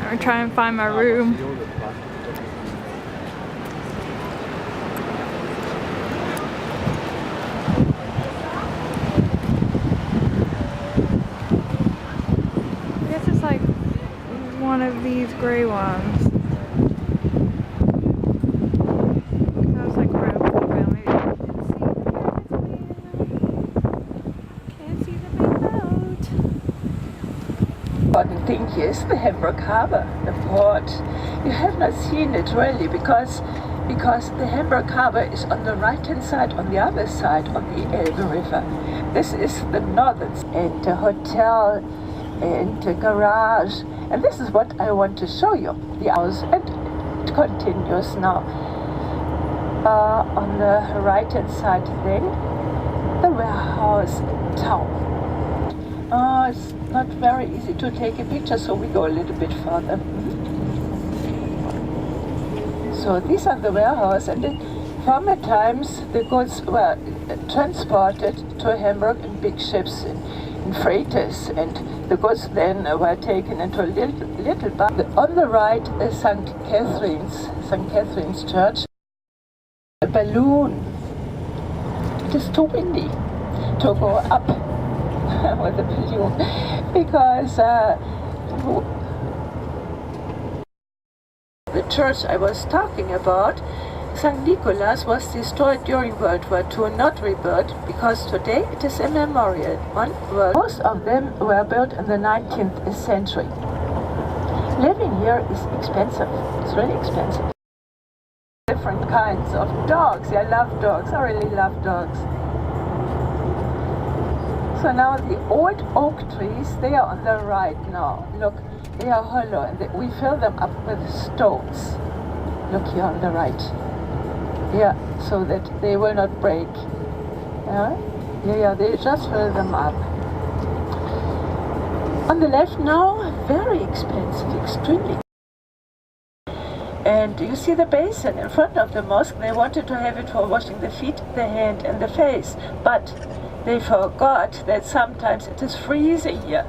I'm trying to find my room. I guess it's like one of these grey ones. That was like right up the ground. Maybe can't see the main boat. Important thing here is the Hamburg Harbor, the port. You have not seen it really because the Hamburg Harbor is on the right hand side, on the other side of the Elbe River. This is the northern and the hotel and the garage, and this is what I want to show you, the house, and it continues now. On the right hand side then, the warehouse town. It's not very easy to take a picture, so we go a little bit further. So these are the warehouse, and in former times the goods were transported to Hamburg in big ships, in freighters, and the goods then were taken into a little bar. On the right is St. Catherine's Church. A balloon. It is too windy to go up with a balloon because the church I was talking about, St. Nicholas, was destroyed during World War II, not rebuilt, because today it is a memorial. Most of them were built in the 19th century. Living here is expensive. It's really expensive. Different kinds of dogs. I love dogs. I really love dogs. So now the old oak trees, they are on the right now. Look, they are hollow, and we fill them up with stones. Look here on the right. Yeah, so that they will not break. Yeah, they just fill them up. On the left now, very expensive, extremely. And you see the basin in front of the mosque. They wanted to have it for washing the feet, the hand, and the face, but they forgot that sometimes it is freezing here.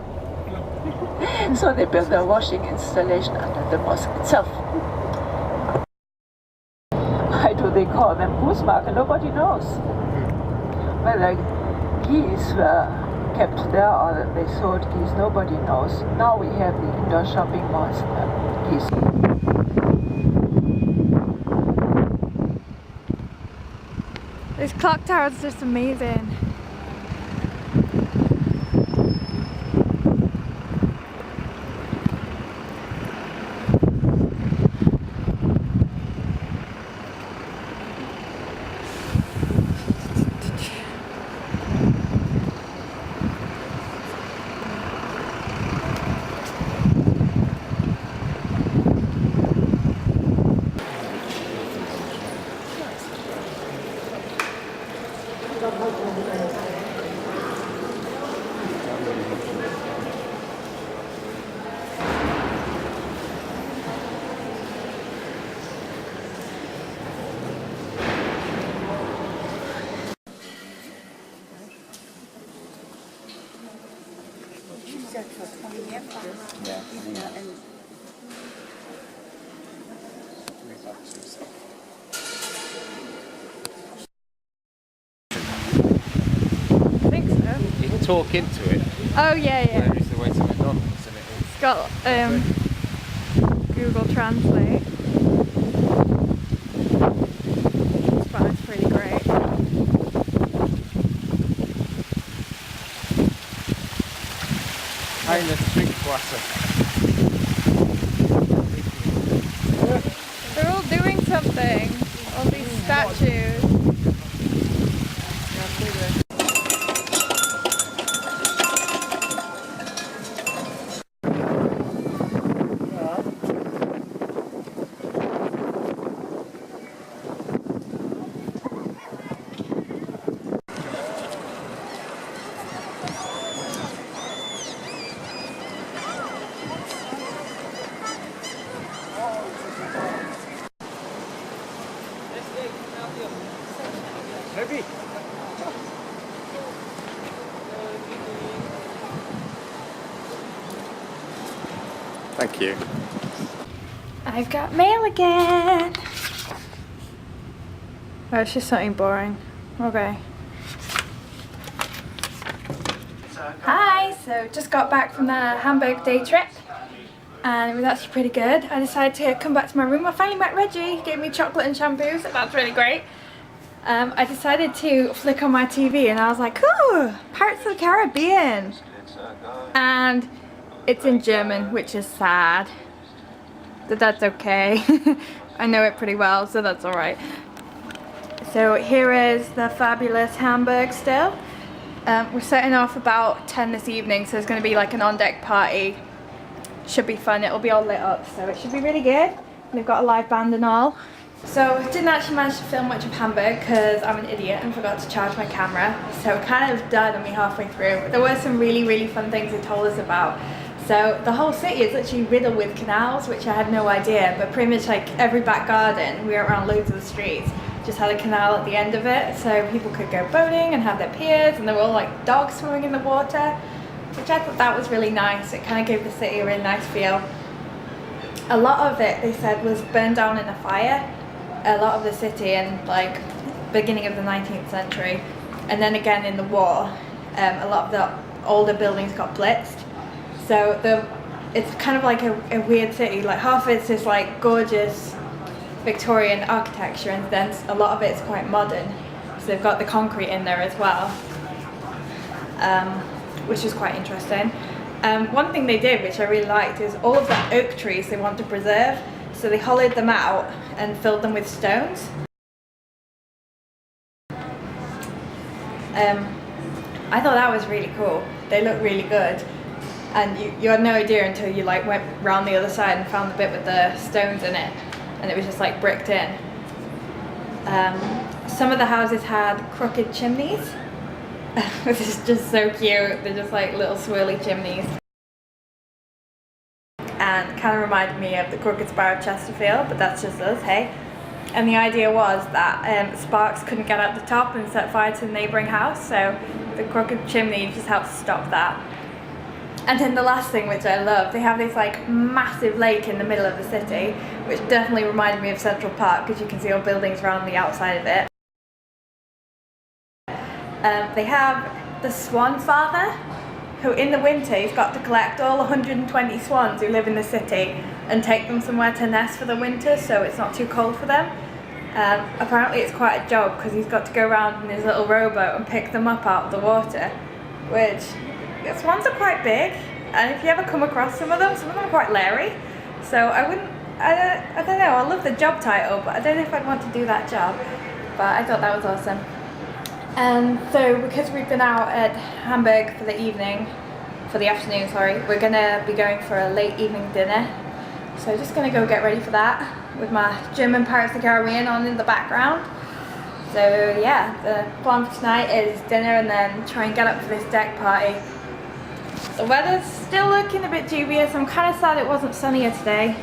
So they built their washing installation under the mosque itself. Why do they call them Goosmarken? Nobody knows. Whether geese were kept there or they sold geese, nobody knows. Now we have the indoor shopping malls there. Geese. This clock tower is just amazing. Talk into it. Oh yeah. There is the way to McDonald's, and It's got Google Translate. But it's pretty great. Eine Trinkwasser. They're all doing something. All these statues. Maybe. Thank you. I've got mail again. Oh, it's just something boring. Okay. Hi, so just got back from the Hamburg day trip and it was actually pretty good. I decided to come back to my room. I finally met Reggie. He gave me chocolate and shampoo, so that's really great. I decided to flick on my TV and I was like, ooh, Pirates of the Caribbean. And it's in German, which is sad. But that's okay. I know it pretty well, so that's alright. So here is the fabulous Hamburg still. We're setting off about 10 this evening, so it's going to be like an on-deck party. Should be fun, it'll be all lit up, so it should be really good. They've got a live band and all. So didn't actually manage to film much of Hamburg because I'm an idiot and forgot to charge my camera. So it kind of died on me halfway through. But there were some really fun things they told us about. So the whole city is literally riddled with canals, which I had no idea, but pretty much like every back garden, we went around loads of the streets, just had a canal at the end of it, so people could go boating and have their piers, and there were all like dogs swimming in the water, which I thought that was really nice. It kind of gave the city a really nice feel. A lot of it, they said, was burned down in a fire, a lot of the city in like beginning of the 19th century, and then again in the war, a lot of the older buildings got blitzed. So it's kind of like a weird city, like half of it's just like gorgeous Victorian architecture and then a lot of it's quite modern. So they've got the concrete in there as well, which is quite interesting. One thing they did, which I really liked, is all of the oak trees they want to preserve, so they hollowed them out and filled them with stones. I thought that was really cool. They look really good. And you had no idea until you like went round the other side and found the bit with the stones in it, and it was just like bricked in. Some of the houses had crooked chimneys, which is just so cute. They're just like little swirly chimneys, and kind of reminded me of the Crooked Spire of Chesterfield, but that's just us, hey. And the idea was that sparks couldn't get out the top and set fire to the neighbouring house, so the crooked chimney just helped stop that. And then the last thing, which I love, they have this like massive lake in the middle of the city, which definitely reminded me of Central Park because you can see all buildings around the outside of it. They have the Swan Father, who in the winter he's got to collect all 120 swans who live in the city and take them somewhere to nest for the winter so it's not too cold for them. Apparently it's quite a job because he's got to go around in his little rowboat and pick them up out of the water, which... the swans are quite big, and if you ever come across some of them are quite leery. So I don't know, I love the job title, but I don't know if I'd want to do that job. But I thought that was awesome. And so because we've been out at Hamburg for the afternoon, sorry, we're gonna be going for a late evening dinner. So just gonna go get ready for that with my German Pirates of the Caribbean on in the background. So yeah, the plan for tonight is dinner and then try and get up for this deck party. The weather's still looking a bit dubious. I'm kind of sad it wasn't sunnier today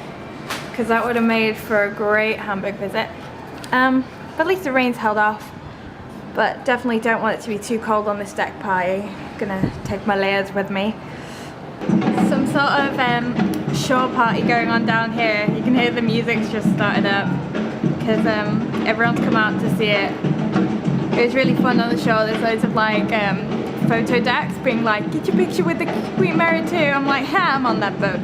because that would have made for a great Hamburg visit. But at least the rain's held off. But definitely don't want it to be too cold on this deck party. Gonna take my layers with me. Some sort of shore party going on down here. You can hear the music's just started up because everyone's come out to see it. It was really fun on the shore. There's loads of like photo decks being like, get your picture with the Queen Mary too. I'm like, yeah, I'm on that boat.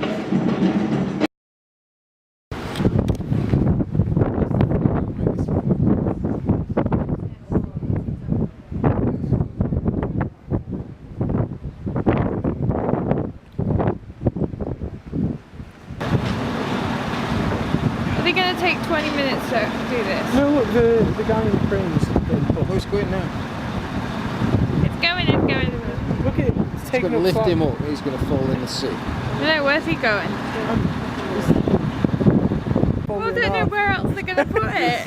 Are they going to take 20 minutes to do this? No, look, the guy in the crane's oh, who's going now? It's going. Look at it, it's taking going to lift far. him up, he's going to fall in the sea. No, where's he going? Well, I don't know where else they're going to put it.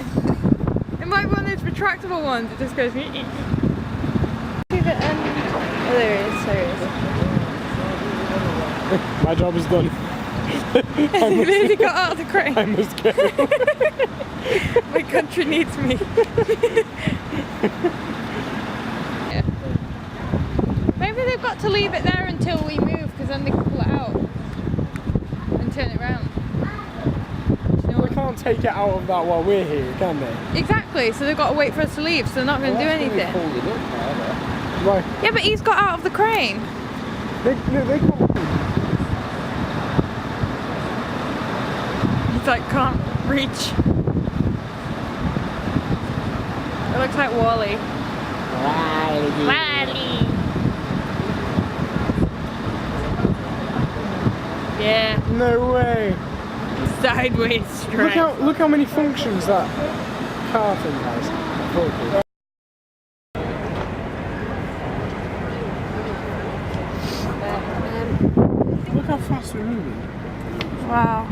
It might be one of those retractable ones. It just goes. See the Oh, there it is. My job is done. Has he really got out of the crane? I must go. My country needs me. Yeah. Maybe they've got to leave it there until we move, because then they can pull it out and turn it round. They can't take it out of that while we're here, can they? Exactly, so they've got to wait for us to leave, so they're not going to do anything. Right. Yeah, but he's got out of the crane. They can't. He's like, can't reach. It looks like Wally. Wally. Yeah. No way. Sideways straight. Look how many functions that car thing has. Look how fast we're moving. Wow.